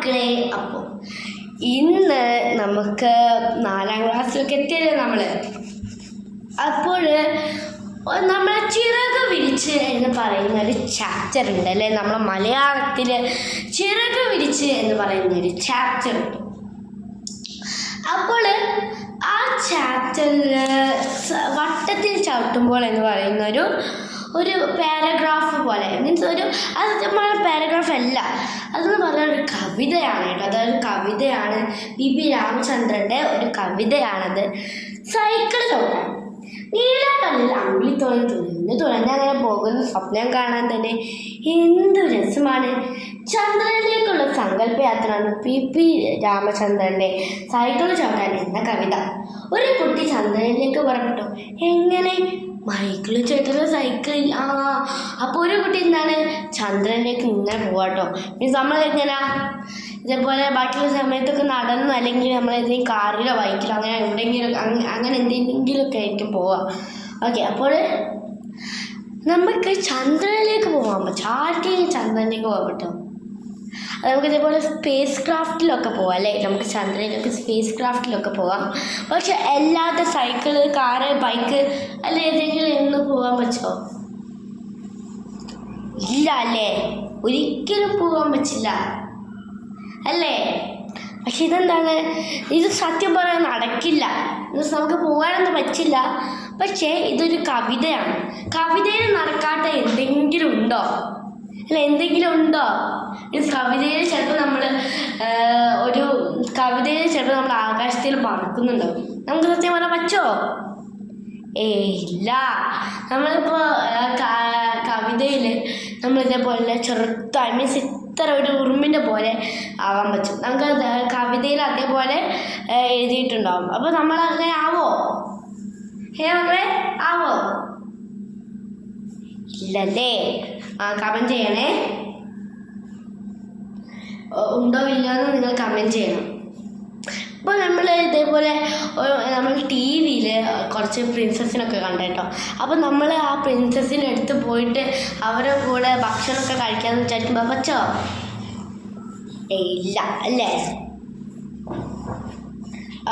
മക്കളെ, അപ്പോൾ ഇന്ന് നമുക്ക് 4ാം ക്ലാസ്സിലൊക്കെ എത്തിയല്ലേ നമ്മൾ. അപ്പോൾ നമ്മളെ ചിറക് വിരിച്ച് എന്ന് പറയുന്ന ഒരു ചാപ്റ്റർ ഉണ്ട് അല്ലേ. നമ്മളെ മലയാളത്തിൽ ചിറക് വിരിച്ച് എന്ന് പറയുന്ന ഒരു ചാപ്റ്റർ ഉണ്ട്. അപ്പോൾ ആ ചാപ്റ്ററിൽ വട്ടത്തിൽ ചവിട്ടുമ്പോൾ എന്ന് പറയുന്ന ഒരു പാരഗ്രാഫ് പോലെ, മീൻസ് അത് നമ്മളെ പാരഗ്രാഫ് അല്ല, അതെന്ന് പറഞ്ഞാൽ ഒരു കവിതയാണ് കേട്ടോ. അതൊരു കവിതയാണ്, പി രാമചന്ദ്രൻ്റെ ഒരു കവിതയാണത്. സൈക്കിൾ ചവിട്ടാൻ നീലക്കടലിൽ അമ്പിളിത്തോണി തുഴഞ്ഞങ്ങനെ പോകുന്ന സ്വപ്നം കാണാൻ തന്നെ എന്തു രസമാണ്. ചന്ദ്രനിലേക്കുള്ള സങ്കല്പയാത്രയാണ് പി രാമചന്ദ്രൻ്റെ സൈക്കിൾ ചവിട്ടാൻ എന്ന കവിത. ഒരു കുട്ടി ചന്ദ്രനിലേക്ക് പുറപ്പെട്ടു. എങ്ങനെ? മൈക്കിൾ ചേട്ടൻ്റെ സൈക്കിളിൽ. അപ്പോൾ ഒരു കുട്ടി എന്താണ് ചന്ദ്രനിലേക്ക് ഇങ്ങനെ പോവാട്ടോ. മീൻസ് നമ്മളെങ്ങനെയാ ഇതേപോലെ ബാക്കിയുള്ള സമയത്തൊക്കെ നടന്നു, അല്ലെങ്കിൽ നമ്മളേതെങ്കിലും കാറിലോ ബൈക്കിലോ അങ്ങനെ എവിടെയെങ്കിലും അങ്ങനെ എന്തെങ്കിലുമൊക്കെ ആയിരിക്കും പോവാം. ഓക്കെ, അപ്പോൾ നമുക്ക് ചന്ദ്രനിലേക്ക് പോകാൻ പറ്റും. ആർക്കെങ്കിലും ചന്ദ്രനിലേക്ക് പോകാൻ പറ്റും? അത് നമുക്ക് ഇതേപോലെ സ്പേസ് ക്രാഫ്റ്റിലൊക്കെ പോവാം അല്ലേ. നമുക്ക് ചന്ദ്രനിലേക്ക് സ്പേസ് ക്രാഫ്റ്റിലൊക്കെ പോവാം. പക്ഷെ അല്ലാതെ സൈക്കിള്, കാറ്, ബൈക്ക് അല്ല ഏതെങ്കിലും എന്ന് പോകാൻ പറ്റുമോ? ഇല്ല അല്ലേ, ഒരിക്കലും പോകാൻ പറ്റില്ല അല്ലേ. പക്ഷെ ഇതെന്താണ്, ഇത് സത്യം പറയാൻ നടക്കില്ല. നമുക്ക് പോകാനൊന്നും പറ്റില്ല. പക്ഷേ ഇതൊരു കവിതയാണ്. കവിതയിൽ നടക്കാത്ത എന്തെങ്കിലും ഉണ്ടോ? അല്ല, എന്തെങ്കിലും ഉണ്ടോ? കവിതയിൽ ചിലപ്പോൾ നമ്മൾ ആകാശത്തിൽ പറക്കുന്നുണ്ടോ? നമുക്ക് സത്യം പറയാൻ പറ്റുമോ? ഇല്ല. നമ്മളിപ്പോൾ കവിതയിൽ നമ്മളിതേപോലെ ചെറുത്തായി, മീൻസ് ഇത്ര ഒരു ഉറുമ്പിൻ്റെ പോലെ ആവാൻ പറ്റും. നമുക്ക് കവിതയിൽ അതേപോലെ എഴുതിയിട്ടുണ്ടാവും. അപ്പോൾ നമ്മൾ അങ്ങനെ ആവോ? നമ്മളെ ആവോ? ഇല്ലല്ലേ. കമൻറ്റ് ചെയ്യണേ, ഉണ്ടോ ഇല്ലയോ എന്ന് നിങ്ങൾ കമൻറ്റ് ചെയ്യണം. അപ്പോൾ നമ്മൾ ഇതേപോലെ നമ്മൾ ടി വിയിൽ കുറച്ച് പ്രിൻസസിനൊക്കെ കണ്ടേട്ടോ. അപ്പോൾ നമ്മൾ ആ പ്രിൻസസിൻ്റെ അടുത്ത് പോയിട്ട് അവരുടെ കൂടെ ഭക്ഷണമൊക്കെ കഴിക്കാമെന്ന് വിചാരിക്കുമ്പോൾ പറ്റോ? ഇല്ല അല്ലേ.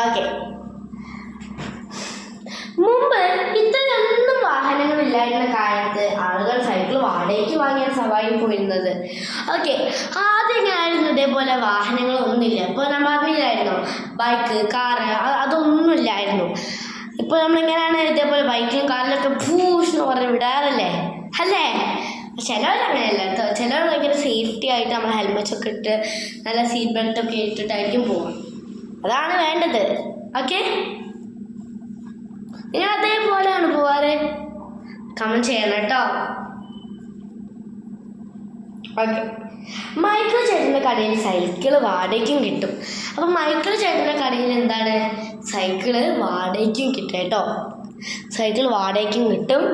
ഓക്കെ, മുമ്പ് ഇത്രയൊന്നും വാഹനങ്ങളില്ലായിരുന്ന കാലത്ത് ആളുകൾ സൈക്കിൾ വാടകയ്ക്ക് വാങ്ങിയാണ് സവാരി പോയിരുന്നത്. ഓക്കെ, ആദ്യം എങ്ങനെയായിരുന്നു? ഇതേപോലെ വാഹനങ്ങളൊന്നുമില്ല. ഇപ്പോൾ നമ്മൾ അറിയില്ലായിരുന്നു, ബൈക്ക്, കാറ് അതൊന്നും ഇല്ലായിരുന്നു. ഇപ്പോൾ നമ്മളെങ്ങനെയാണ് ഇതേപോലെ ബൈക്കിലും കാറിലൊക്കെ ഭൂഷ് എന്ന് പറഞ്ഞ് വിടാറല്ലേ അല്ലേ. ചിലവർ അങ്ങനെയല്ല കേട്ടോ. ചിലവർ ഭയങ്കര സേഫ്റ്റി ആയിട്ട് നമ്മൾ ഹെൽമെറ്റൊക്കെ ഇട്ട് നല്ല സീറ്റ് ബെൽറ്റൊക്കെ ഇട്ടിട്ടായിരിക്കും പോവാം. അതാണ് വേണ്ടത്. ഓക്കെ, നിങ്ങൾ അതേപോലെയാണ് പോവാറ്? കമൻറ്റ് ചെയ്യണം കേട്ടോ. ഓക്കെ, മൈക്കിൾ ചേട്ടൻ്റെ കടയിൽ സൈക്കിൾ വാടകയ്ക്കും കിട്ടും. അപ്പം മൈക്കിൾ ചേട്ടൻ്റെ കടയിൽ എന്താണ്, സൈക്കിള് വാടകയ്ക്കും കിട്ടും കേട്ടോ. സൈക്കിൾ വാടകയ്ക്കും കിട്ടും.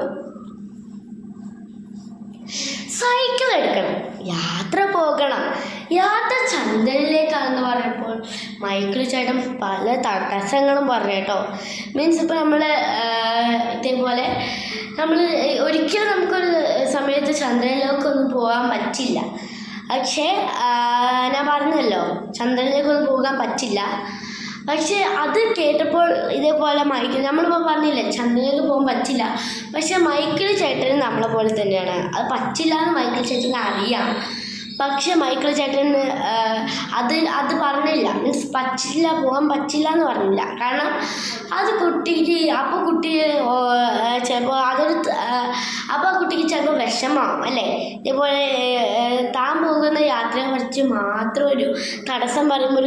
സൈക്കിൾ എടുക്കണം, യാത്ര പോകണം. യാത്ര ചന്ദ്രനിലേക്കാണെന്ന് പറഞ്ഞപ്പോൾ മൈക്കിൾ ചേട്ടൻ പല തടസ്സങ്ങളും പറഞ്ഞു കേട്ടോ. മീൻസ് ഇപ്പോൾ നമ്മൾ ഇതേപോലെ ഒരിക്കലും നമുക്കൊരു സമയത്ത് ചന്ദ്രനിലേക്കൊന്നും പോകാൻ പറ്റില്ല. പക്ഷേ ഞാൻ പറഞ്ഞല്ലോ, ചന്ദ്രനിലേക്കൊന്നും പോകാൻ പറ്റില്ല. പക്ഷേ അത് കേട്ടപ്പോൾ ഇതേപോലെ നമ്മളിപ്പോൾ പറഞ്ഞില്ലേ ചന്ദ്രനിലേക്ക് പോകാൻ പറ്റില്ല. പക്ഷെ മൈക്കിൾ ചേട്ടന് നമ്മളെ പോലെ തന്നെയാണ്. അത് പറ്റില്ല എന്ന് മൈക്കിൾ ചേട്ടന് അറിയാം. പക്ഷെ മൈക്കിൾ ചേട്ടൻ അത് പറഞ്ഞില്ല. മീൻസ് പോകാൻ പറ്റില്ല എന്ന് പറഞ്ഞില്ല. കാരണം അത് കുട്ടിക്ക് ചിലപ്പോൾ അപ്പോൾ ആ കുട്ടിക്ക് ചിലപ്പോൾ വിഷമാവും അല്ലേ. ഇതേപോലെ താൻ പോകുന്ന യാത്രയെ കുറിച്ച് മാത്രം ഒരു തടസ്സം പറയുമ്പോൾ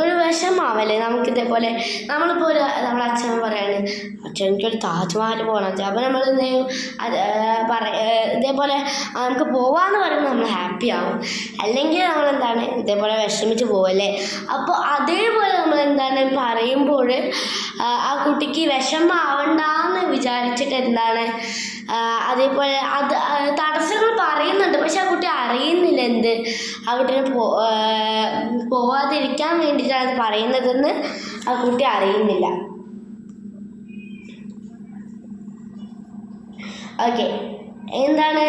ഒരു വിഷമാവല്ലേ നമുക്ക്. ഇതേപോലെ നമ്മളിപ്പോൾ നമ്മളെ അച്ഛൻ പറയാണ്, അച്ഛൻ എനിക്കൊരു താജ്മഹൽ പോകണം. അപ്പോൾ നമ്മൾ ഇതേപോലെ നമുക്ക് പോവാന്ന് പറയുമ്പോൾ നമ്മൾ ഹാപ്പി ആവും. അല്ലെങ്കിൽ നമ്മളെന്താണ് ഇതേപോലെ വിഷമിച്ച് പോവല്ലേ. അപ്പോൾ അതേപോലെ നമ്മളെന്താണ് പറയുമ്പോൾ ആ കുട്ടിക്ക് വിഷമാവണ്ടെന്ന് വിചാരിച്ചിട്ട് എന്താണ് അതേപോലെ തടസ്സങ്ങൾ പറയുന്നുണ്ട്. പക്ഷെ ആ കുട്ടി അറിയുന്നില്ല എന്ത് ആ കുട്ടീനെ പോവാതിരിക്കാൻ വേണ്ടിയിട്ടാണ് അത് പറയുന്നതെന്ന് ആ കുട്ടി അറിയുന്നില്ല. ഓക്കെ, എന്താണ്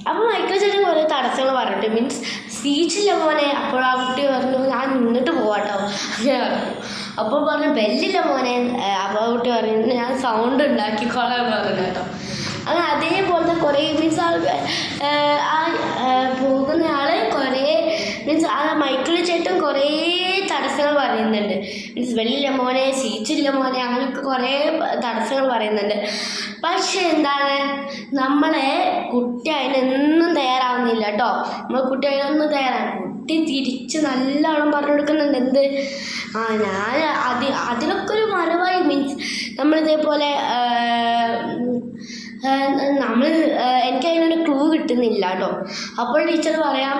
അപ്പോൾ മൈക്കിൾ ചേട്ടൻ കുറേ തടസ്സങ്ങൾ പറഞ്ഞിട്ട് മീൻസ് സ്പീച്ചില്ല മോനെ. അപ്പോൾ ആ കുട്ടി പറഞ്ഞു ഞാൻ നിന്നിട്ട് പോവാട്ടോ അങ്ങനെ പറഞ്ഞു. അപ്പോൾ പറഞ്ഞു ബെല്ലില്ല മോനെ. അപ്പോൾ ആ കുട്ടി പറഞ്ഞു ഞാൻ സൗണ്ട് ഉണ്ടാക്കിക്കോളാൻ പറഞ്ഞു കേട്ടോ. അങ്ങനെ അതേപോലത്തെ കുറേ മീൻസ് പോകുന്ന ആൾ കുറേ മീൻസ് ആ മൈക്കിൾ ചേട്ടൻ കുറേ തടസ്സങ്ങൾ പറയുന്നുണ്ട്. മീൻസ് വെള്ളില്ല മോനെ, സീറ്റില്ല മോനെ, അങ്ങനെയൊക്കെ കുറേ തടസ്സങ്ങൾ പറയുന്നുണ്ട്. പക്ഷെ എന്താണ്, നമ്മളെ കുട്ടി അതിനൊന്നും തയ്യാറാവുന്നില്ല കേട്ടോ. നമ്മൾ കുട്ടി അതിനൊന്നും കുട്ടി തിരിച്ച് നല്ലോണം പറഞ്ഞു കൊടുക്കുന്നുണ്ട്. എന്ത് ഞാൻ അതിനൊക്കെ ഒരു മറവായി. മീൻസ് നമ്മളിതേപോലെ എനിക്കതിനൊരു ക്ലൂ കിട്ടുന്നില്ല കേട്ടോ. അപ്പോൾ ടീച്ചർ പറയാം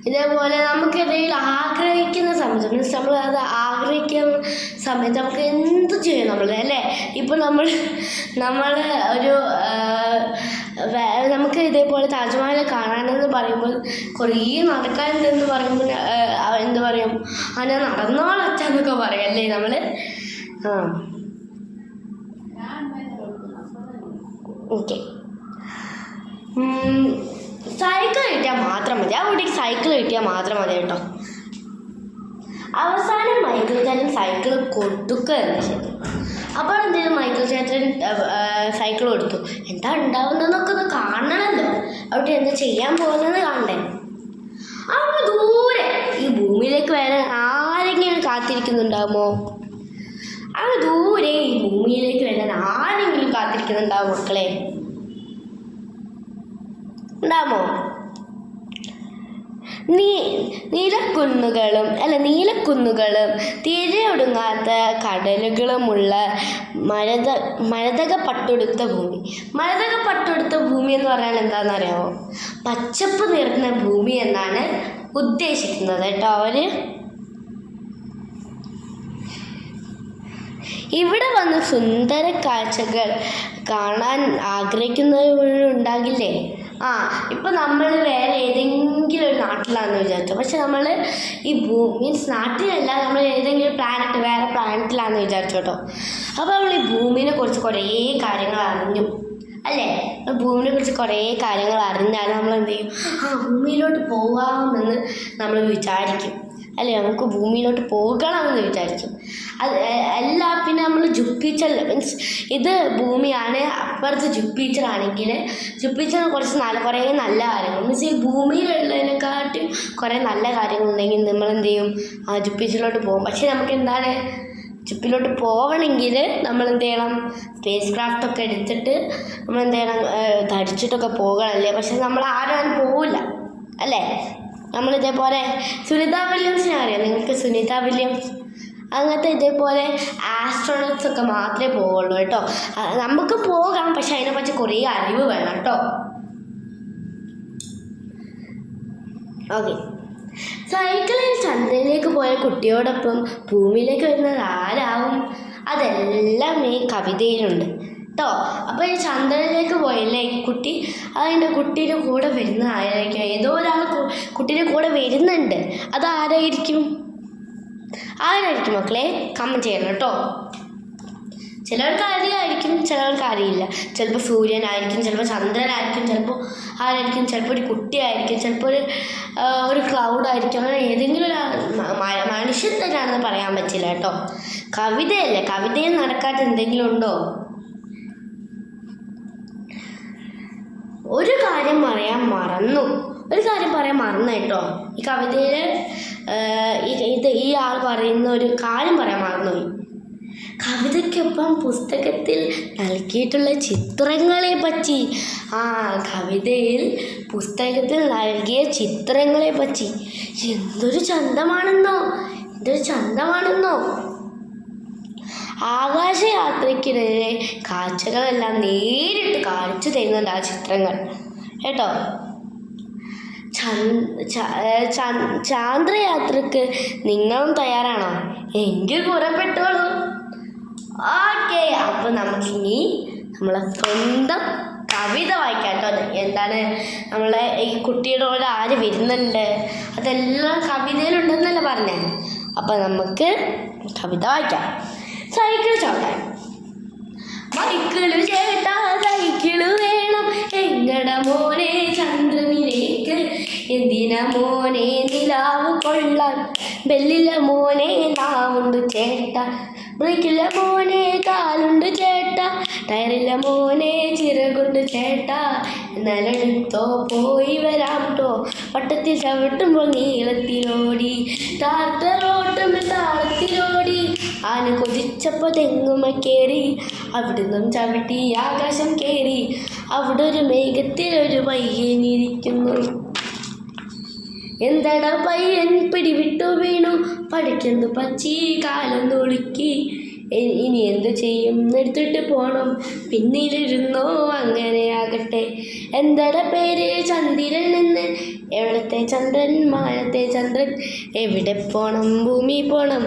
ഇതേപോലെ നമുക്ക് എന്തെങ്കിലും ആഗ്രഹിക്കുന്ന സമയത്ത് മീൻസ് നമ്മൾ അത് ആഗ്രഹിക്കുന്ന സമയത്ത് നമുക്ക് എന്ത് ചെയ്യും നമ്മൾ അല്ലേ. ഇപ്പോൾ നമ്മൾ ഒരു നമുക്ക് ഇതേപോലെ താജ്മഹൽ കാണാനെന്ന് പറയുമ്പോൾ കുറേ നടക്കാനുണ്ടെന്ന് പറയുമ്പോൾ എന്ത് പറയും, ഞാൻ നടന്നോളച്ചെന്നൊക്കെ പറയും അല്ലേ നമ്മൾ. ഓക്കെ, സൈക്കിൾ കിട്ടിയാൽ മാത്രം മതി. ആ കുട്ടിക്ക് സൈക്കിൾ കിട്ടിയാൽ മാത്രം മതി കേട്ടോ. അവസാനം മൈക്കിൾ ചേട്ടൻ സൈക്കിൾ കൊടുക്കുക എന്ന് ശരി. അപ്പോൾ എന്ത് ചെയ്തു, മൈക്കിൾ ചേട്ടൻ സൈക്കിൾ കൊടുത്തു. എന്താ ഉണ്ടാവുന്നതെന്നൊക്കെ ഒന്ന് കാണണമല്ലോ, അവിടെ എന്താ ചെയ്യാൻ പോകുന്നതെന്ന് കാണണ്ടേ. അവിടെ ദൂരെ ഈ ഭൂമിയിലേക്ക് വരാൻ ആരെങ്കിലും കാത്തിരിക്കുന്നുണ്ടാകുമോ? അവിടെ ദൂരെ ഈ ഭൂമിയിലേക്ക് വരാൻ ആരെങ്കിലും കാത്തിരിക്കുന്നുണ്ടാവും മക്കളെ? ഉണ്ടാമോ? നീലക്കുന്നുകളും തിരയൊടുങ്ങാത്ത കടലുകളുമുള്ള മരതക പട്ടുടുത്ത ഭൂമി. മരതക പട്ടുടുത്ത ഭൂമി എന്ന് പറഞ്ഞാൽ എന്താണെന്നറിയാമോ? പച്ചപ്പ് നിറഞ്ഞ ഭൂമി എന്നാണ് ഉദ്ദേശിക്കുന്നത് കേട്ടോ അവർ. ഇവിടെ വന്ന് സുന്ദര കാഴ്ചകൾ കാണാൻ ആഗ്രഹിക്കുന്നവരുണ്ടാകില്ലേ? ഇപ്പം നമ്മൾ വേറെ ഏതെങ്കിലും ഒരു നാട്ടിലാണെന്ന് വിചാരിച്ചു. പക്ഷെ നമ്മൾ ഈ മീൻസ് നാട്ടിലല്ല, നമ്മൾ ഏതെങ്കിലും വേറെ പ്ലാനറ്റിലാണെന്ന് വിചാരിച്ചു കേട്ടോ. അപ്പോൾ നമ്മൾ ഈ ഭൂമിനെ കുറിച്ച് കുറേ കാര്യങ്ങൾ അറിഞ്ഞു അല്ലേ. ഭൂമിനെ കുറിച്ച് കുറേ കാര്യങ്ങൾ അറിഞ്ഞാൽ നമ്മൾ എന്ത് ചെയ്യും, ഭൂമിയിലോട്ട് പോകാമെന്ന് നമ്മൾ വിചാരിക്കും അല്ലേ. നമുക്ക് ഭൂമിയിലോട്ട് പോകണമെന്ന് വിചാരിക്കും. അത് അല്ല പിന്നെ നമ്മൾ ജുപ്പിറ്റർ മീൻസ് ഇത് ഭൂമിയാണ്, അപ്പുറത്ത് ജുപ്പിറ്റർ ആണെങ്കിൽ ജുപ്പിറ്ററിനെ കുറച്ച് കുറേ നല്ല കാര്യങ്ങൾ മീൻസ് ഈ ഭൂമിയിലുള്ളതിനെക്കാട്ടും കുറേ നല്ല കാര്യങ്ങളുണ്ടെങ്കിൽ നമ്മൾ എന്ത് ചെയ്യും, ജുപ്പിറ്ററിലോട്ട് പോകും. പക്ഷേ നമുക്ക് എന്താണ്, ജുപ്പിലോട്ട് പോകണമെങ്കിൽ നമ്മൾ എന്ത് ചെയ്യണം, സ്പേസ് ക്രാഫ്റ്റൊക്കെ എടുത്തിട്ട് നമ്മൾ എന്ത് ചെയ്യണം, ധരിച്ചിട്ടൊക്കെ പോകണമല്ലേ. പക്ഷെ നമ്മൾ ആരും പോവില്ല അല്ലേ. നമ്മളിതേപോലെ സുനിത വില്യംസിനെ അറിയാം നിങ്ങൾക്ക്? സുനിത വില്യംസ് അങ്ങനത്തെ ഇതേപോലെ ആസ്ട്രോണറ്റ്സ് ഒക്കെ മാത്രമേ പോവുള്ളൂ കേട്ടോ. നമുക്ക് പോകാം, പക്ഷെ അതിനെപ്പറ്റി കുറേ അറിവ് വേണം കേട്ടോ. ഓക്കെ, സൈക്കിളിൽ ചന്ദ്രനിലേക്ക് പോയ കുട്ടിയോടൊപ്പം ഭൂമിയിലേക്ക് വരുന്നത് ആരാവും? അതെല്ലാം ഈ കവിതയിലുണ്ട് കേട്ടോ. അപ്പോൾ ഈ ചന്ദ്രനിലേക്ക് പോയല്ലേ ഈ കുട്ടി, അതിൻ്റെ കുട്ടീൻ്റെ കൂടെ വരുന്ന ആരായിരിക്കും? ഏതോ ഒരാൾ കുട്ടീൻ്റെ കൂടെ വരുന്നുണ്ട്. അതാരായിരിക്കും മക്കളെ? കമൻറ്റ് ചെയ്യണം കേട്ടോ. ചിലവർക്ക് അറിയായിരിക്കും, ചിലവർക്ക് അറിയില്ല. ചിലപ്പോൾ സൂര്യനായിരിക്കും, ചിലപ്പോൾ ചന്ദ്രനായിരിക്കും, ചിലപ്പോൾ ആരായിരിക്കും, ചിലപ്പോൾ ഒരു കുട്ടിയായിരിക്കും, ചിലപ്പോൾ ഒരു ക്ലൗഡായിരിക്കും. അങ്ങനെ ഏതെങ്കിലും ഒരു മനുഷ്യൻ തന്നെയാണെന്ന് പറയാൻ പറ്റില്ല കേട്ടോ. കവിതയല്ലേ, കവിതയിൽ നടക്കാത്ത എന്തെങ്കിലും ഉണ്ടോ? ഒരു കാര്യം പറയാൻ മറന്നു കേട്ടോ. ഈ കവിതയിൽ ഈ ആൾ പറയുന്ന ഒരു കാര്യം പറയാൻ മറന്നുപോയി. കവിതയ്ക്കൊപ്പം പുസ്തകത്തിൽ നൽകിയിട്ടുള്ള ചിത്രങ്ങളെ പറ്റി. കവിതയിൽ പുസ്തകത്തിൽ നൽകിയ ചിത്രങ്ങളെ പറ്റി എന്തൊരു ചന്തമാണെന്നോ. ആകാശയാത്രയ്ക്കിടെ കാഴ്ചകളെല്ലാം നേരിട്ട് കാണിച്ചു തരുന്നുണ്ട് ആ ചിത്രങ്ങൾ കേട്ടോ. ചാന്ദ്രയാത്രക്ക് നിങ്ങളും തയ്യാറാണോ? എങ്കിൽ പുറപ്പെട്ടോളൂ. ഓക്കെ, അപ്പോൾ നമുക്കിനി നമ്മളെ സ്വന്തം കവിത വായിക്കാം കേട്ടോ. എന്താണ്, നമ്മളെ ഈ കുട്ടിയുടെ കൂടെ ആര് വരുന്നുണ്ട് അതെല്ലാം കവിതയിലുണ്ടെന്നല്ലേ പറഞ്ഞേ. അപ്പം നമുക്ക് കവിത വായിക്കാം. സൈക്കിൾ ചവിട്ടാൻ മൈക്കിള് ചേട്ടാ സൈക്കിള് വേണം എങ്ങട മോനെ ചന്ദ്രനിലേക്ക് എന്തിനാ മോനെ നിലാവ് കൊള്ളാൻ ബെല്ലില്ല മോനെ നാവുണ്ട് ചേട്ടാ ബ്രേക്കില്ല മോനെ കാലുണ്ട് ചേട്ടാ ടയറില്ല മോനെ ചിറകുണ്ട് ചേട്ടാ എന്നാലെടുത്തോ പോയി വരാം ട്ടോ വട്ടത്തിൽ ചവിട്ടുമ്പോൾ നീളത്തിലോടി ടാർട്ടറോട്ടുമ്പോൾ താളത്തിലോടി ആന കൊതിച്ചപ്പോൾ തെങ്ങുമ കയറി അവിടുന്നും ചവിട്ടി ആകാശം കയറി അവിടെ ഒരു മേഘത്തിലൊരു പയ്യനിരിക്കുന്നു എന്താടാ പയ്യൻ പിടിവിട്ടു വീണു പഠിക്കുന്നു പച്ചി കാലം തൊളുക്കി ഇനി എന്തു ചെയ്യും എടുത്തിട്ട് പോണം പിന്നിലിരുന്നോ അങ്ങനെ ആകട്ടെ എന്താടാ പേര് ചന്ദ്രൻ എന്ന് എവിടത്തെ ചന്ദ്രൻ മാനത്തെ ചന്ദ്രൻ എവിടെ പോണം ഭൂമി പോണം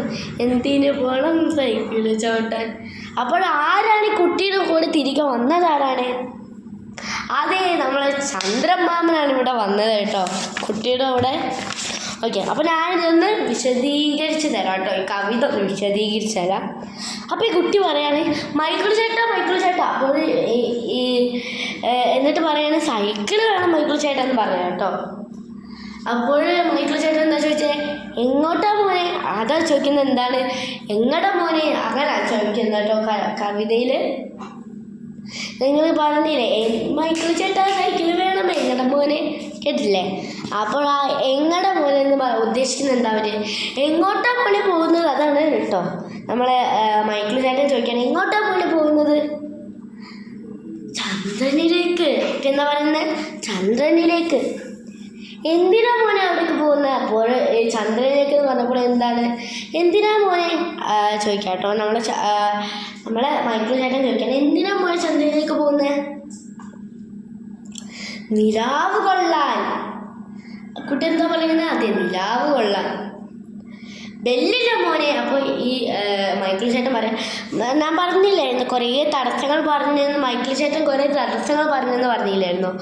എന്തിനു പോണം സൈക്കിള് ചവിട്ടാൻ. അപ്പോൾ ആരാണ് ഈ കുട്ടിയുടെ കൂടെ തിരികെ വന്നതാരാണ്? അതെ നമ്മളെ ചന്ദ്രൻ മാമനാണ് ഇവിടെ വന്നത് കേട്ടോ കുട്ടിയുടെ കൂടെ. ഓക്കെ, അപ്പോൾ ഞാനിതൊന്ന് വിശദീകരിച്ച് തരാം കേട്ടോ, ഈ കവിത ഒന്ന് വിശദീകരിച്ച് തരാം. അപ്പോൾ ഈ കുട്ടി പറയാണ് മൈക്കിൾ ചേട്ടാ അപ്പോൾ എന്നിട്ട് പറയാണ് സൈക്കിള് വേണം മൈക്കിൾ ചേട്ടാ എന്ന് പറയാം കേട്ടോ. അപ്പോൾ മൈക്കിൾ ചേട്ടൻ എന്താ ചോദിച്ചേ, എങ്ങോട്ടാ മോനെ? അതാ ചോദിക്കുന്നത് എന്താണ് എങ്ങടാ മോനെ, അങ്ങനെ ചോദിക്കുന്നത് കേട്ടോ കവിതയിൽ. നിങ്ങൾ പറഞ്ഞില്ലേ മൈക്കിൾ ചേട്ടാ സൈക്കിൾ വേണം എങ്ങട മോനെ, കേട്ടില്ലേ? അപ്പോൾ ആ എങ്ങട മോനെ എന്ന് ഉദ്ദേശിക്കുന്നത് എന്താ അവർ എങ്ങോട്ടാ മോനെ പോകുന്നത്, അതാണ് കേട്ടോ. നമ്മളെ മൈക്കിൾ ചേട്ടൻ ചോദിക്കുകയാണ് എങ്ങോട്ടാ മോനെ പോകുന്നത്? ചന്ദ്രനിലേക്ക്. എന്താ പറയുന്നത്? ചന്ദ്രനിലേക്ക്. എന്തിനാ മോനെ അവിടേക്ക് പോകുന്നത്? അപ്പോൾ ചന്ദ്രനിലേക്ക് എന്ന് പറഞ്ഞപ്പോൾ എന്താണ് എന്തിനാ മോനെ ചോദിക്കാം കേട്ടോ. നമ്മളെ മൈക്കിൾ ചേട്ടൻ ചോദിക്കണം എന്തിനാ മോനെ ചന്ദ്രനിലേക്ക് പോകുന്നത്? നിലാവ് കൊള്ളാൻ. കുട്ടി എന്താ പറയുന്നത്? അതെ, നിലാവ് കൊള്ളാൻ. ബെല്ലില്ല മോനെ. അപ്പോൾ ഈ മൈക്കിൾ ചേട്ടൻ പറയാം ഞാൻ പറഞ്ഞില്ലേ കുറേ തടസ്സങ്ങൾ പറഞ്ഞെന്ന്, മൈക്കിൾ ചേട്ടൻ കുറേ തടസ്സങ്ങൾ പറഞ്ഞെന്ന് പറഞ്ഞില്ലായിരുന്നു.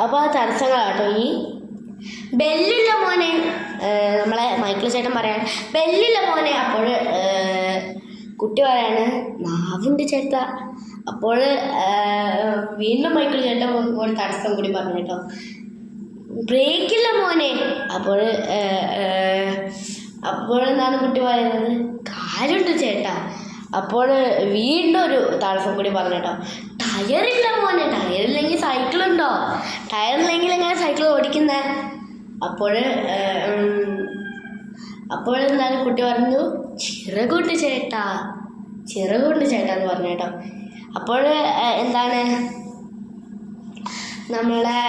അപ്പോൾ ആ തടസ്സങ്ങളാട്ടോ ഈ ബെല്ലില്ല മോനെ. നമ്മളെ മൈക്കിൾ ചേട്ടൻ പറയാണ് ബെല്ലില്ല മോനെ. അപ്പോൾ കുട്ടി പറയാണ് നാവുണ്ട് ചേട്ടാ. അപ്പോൾ വീണ്ടും മൈക്കിൾ ചേട്ടൻ ഒരു തടസ്സം കൂടി പറഞ്ഞു കേട്ടോ, ബ്രേക്കില്ല മോനെ. അപ്പോൾ എന്താണ് കുട്ടി പറയുന്നത്? കാലുണ്ട് ചേട്ടാ. അപ്പോൾ വീണ്ടും ഒരു തടസ്സം കൂടി പറഞ്ഞു കേട്ടോ, ടയറില്ല മോനെ. ടയറില്ലെങ്കിൽ സൈക്കിളുണ്ടോ? ടയറില്ലെങ്കിൽ എങ്ങനെ സൈക്കിൾ ഓടിക്കുന്നത്? അപ്പോഴെന്താണ് കുട്ടി പറഞ്ഞു ചിറകുണ്ട് ചേട്ടാ എന്ന് പറഞ്ഞു കേട്ടോ. അപ്പോൾ എന്താണ് നമ്മളെ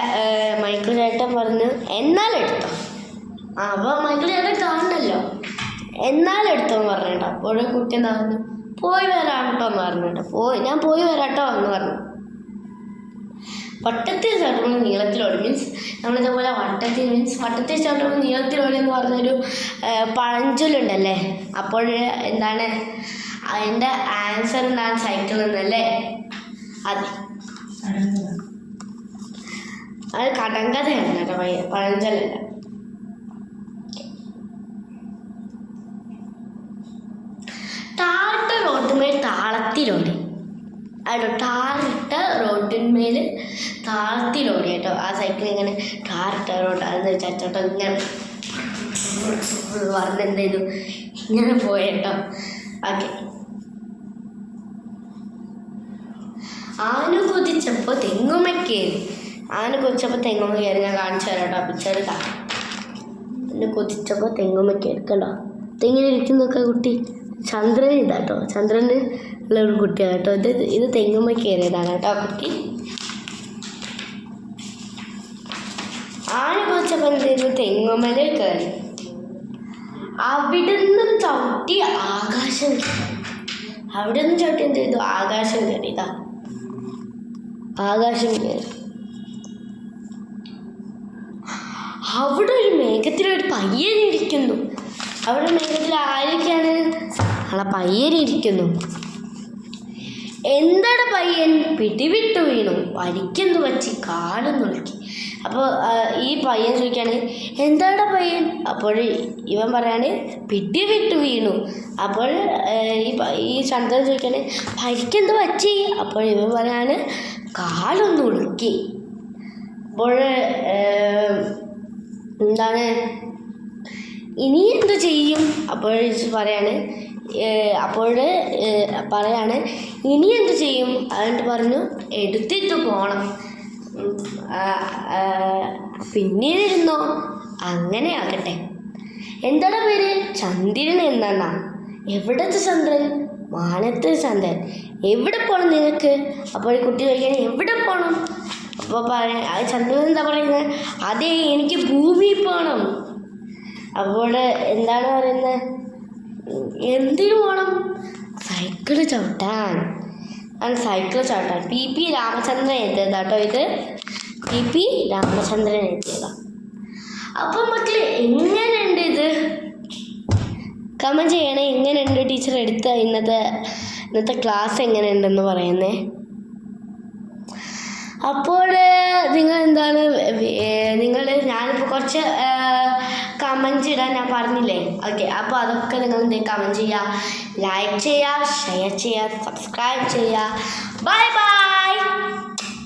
മൈക്കിൾ ചേട്ടൻ പറഞ്ഞു എന്നാലെടുത്തോ. അപ്പോൾ മൈക്കിൾ ചേട്ടൻ കാണണല്ലോ, എന്നാലെടുത്തോ എന്ന് പറഞ്ഞു കേട്ടോ. അപ്പോൾ കുട്ടി എന്താ പറഞ്ഞു പോയി വരാം കേട്ടോ എന്ന് പറഞ്ഞു കേട്ടോ. ഞാൻ പോയി വരാട്ടോ എന്ന് പറഞ്ഞു. വട്ടത്തിൽ ചവിട്ടുമ്പോൾ നീളത്തിലോടി മീൻസ് നമ്മളിതേപോലെ വട്ടത്തിൽ ചവിട്ടുമ്പോൾ നീളത്തിലോടി എന്ന് പറഞ്ഞൊരു പഴഞ്ചൊല്ലുണ്ടല്ലേ. അപ്പോൾ എന്താണ് അതിൻ്റെ ആൻസർ എന്താണ്? സൈക്കിൾ എന്നല്ലേ. അത് കടങ്കഥയാണ് കേട്ടോ, പഴഞ്ചൊല്ലല്ല. ടാറിട്ട റോട്ടുമേൽ താളത്തിലോടി. ടാറിട്ട റോഡിന്മേൽ താളത്തിലോടി കേട്ടോ. ആ സൈക്കിൾ ഇങ്ങനെ ടാറിട്ട റോഡ് അതെന്ന് ചച്ചോട്ടോ ഇങ്ങനെ പറഞ്ഞ് എന്ത് ചെയ്തു ഇങ്ങനെ പോയേട്ടോ. ഓക്കെ, ആന കൊതിച്ചപ്പോൾ തെങ്ങുമ്മ കയറി. ഞാൻ കാണിച്ചു തരാം കേട്ടോ. പിക്ചർ കൊതിച്ചപ്പോൾ തെങ്ങുമ്മ കയറി കണ്ടോ. തെങ്ങിനെ ഇരിക്കുന്നൊക്കെ കുട്ടി ചന്ദ്രൻ ഇതാട്ടോ, ചന്ദ്രന് ഉള്ള ഒരു കുട്ടിയാണ് കേട്ടോ. ഇത് തെങ്ങുമ്മ കയറിയതാണ് കേട്ടോ കുട്ടി. ആന കൊതിച്ചപ്പോൾ എന്ത് ചെയ്തു? തെങ്ങുമ്മല് കയറി. അവിടുന്ന് ചവിട്ടി ആകാശം കയറി. എന്ത് ചെയ്തു? ആകാശം കയറി. ഇതാ ആകാശം കയറി. അവിടെ ഒരു മേഘത്തിലൊരു പയ്യനിരിക്കുന്നു. അവിടെ മേഘത്തിൽ ആരൊക്കെയാണ്? ആളെ പയ്യനിരിക്കുന്നു. എന്താണ് പയ്യൻ? പിടിവിട്ടു വീണു, പരിക്കെന്തു വച്ച് കാലും നുളുക്കി. അപ്പോൾ ഈ പയ്യൻ ചോദിക്കുകയാണ് എന്താടാ പയ്യൻ. അപ്പോൾ ഇവൻ പറയാണ് പിടി വിട്ട് വീണു. അപ്പോൾ ഈ ചന്ദ്രൻ ചോദിക്കുകയാണ് പരിക്കെന്ത് പറ്റി. അപ്പോൾ ഇവൻ പറയാണ് കാലൊന്ന് ഉളുക്കി. അപ്പോൾ എന്താണ് ഇനി എന്ത് ചെയ്യും. അപ്പോൾ പറയാണ് ഇനി എന്ത് ചെയ്യും. അതുകൊണ്ട് പറഞ്ഞു എടുത്തിട്ട് പോണം, പിന്നീട് ഇരുന്നോ. അങ്ങനെ ആകട്ടെ. എന്താണ് പേര്. ചന്ദ്രൻ എന്നാ. എവിടത്തെ ചന്ദ്രൻ. മാനത്തെ ചന്ദ്രൻ. എവിടെ പോകണം നിങ്ങൾക്ക്. അപ്പോൾ കുട്ടി ചോദിക്കാൻ എവിടെ പോകണം. അപ്പോൾ ചന്ദ്രൻ എന്താ പറയുന്നത് അതെ എനിക്ക് ഭൂമിയിൽ പോകണം. അപ്പോൾ എന്താണ് പറയുന്നത് എന്തിനു പോകണം. സൈക്കിള് ചവിട്ടാൻ. പി പി രാമചന്ദ്രൻ എഴുതിയതാട്ടോ ഇത്. പി രാമചന്ദ്രൻ എഴുതിയതാ. അപ്പം മക്കളെ എങ്ങനെയുണ്ട് ഇത് കമൻറ്റ് ചെയ്യണേ. എങ്ങനെയുണ്ട് ടീച്ചർ എടുത്ത ഇന്നത്തെ ക്ലാസ് എങ്ങനെയുണ്ടെന്ന് പറയുന്നേ. അപ്പോൾ ഞാനിപ്പോൾ കുറച്ച് കമൻറ്റ് ഇടാൻ ഞാൻ പറഞ്ഞില്ലേ. ഓക്കെ, അപ്പോൾ അതൊക്കെ നിങ്ങൾ കമൻറ്റ് ചെയ്യുക, ലൈക്ക് ചെയ്യുക, ഷെയർ ചെയ്യുക, സബ്സ്ക്രൈബ് ചെയ്യുക. Bye bye.